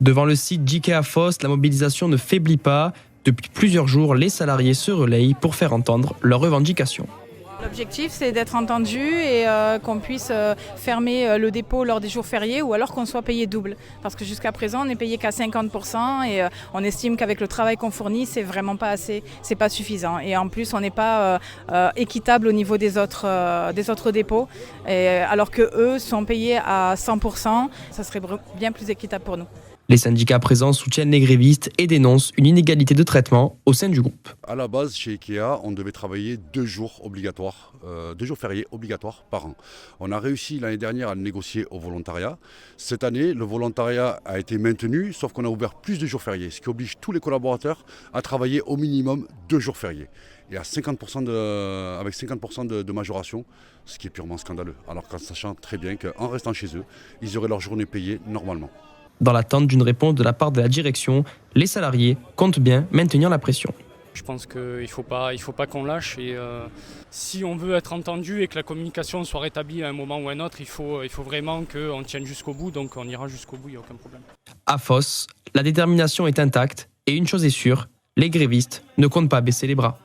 Devant le site JK Foss, la mobilisation ne faiblit pas. Depuis plusieurs jours, les salariés se relayent pour faire entendre leurs revendications. L'objectif, c'est d'être entendu et qu'on puisse fermer le dépôt lors des jours fériés ou alors qu'on soit payé double. Parce que jusqu'à présent, on n'est payé qu'à 50% et on estime qu'avec le travail qu'on fournit, c'est vraiment pas assez, c'est pas suffisant. Et en plus, on n'est pas équitable au niveau des autres dépôts, alors que eux sont payés à 100%, ça serait bien plus équitable pour nous. Les syndicats présents soutiennent les grévistes et dénoncent une inégalité de traitement au sein du groupe. À la base, chez Ikea, on devait travailler 2 jours obligatoires, 2 jours fériés obligatoires par an. On a réussi l'année dernière à le négocier au volontariat. Cette année, le volontariat a été maintenu, sauf qu'on a ouvert plus de jours fériés, ce qui oblige tous les collaborateurs à travailler au minimum 2 jours fériés. Et à 50% avec 50% de majoration, ce qui est purement scandaleux. Alors qu'en sachant très bien qu'en restant chez eux, ils auraient leur journée payée normalement. Dans l'attente d'une réponse de la part de la direction, les salariés comptent bien maintenir la pression. Je pense qu'il ne faut pas qu'on lâche et si on veut être entendu et que la communication soit rétablie à un moment ou à un autre, il faut vraiment qu'on tienne jusqu'au bout, donc on ira jusqu'au bout, il n'y a aucun problème. À Foss, la détermination est intacte et une chose est sûre, les grévistes ne comptent pas baisser les bras.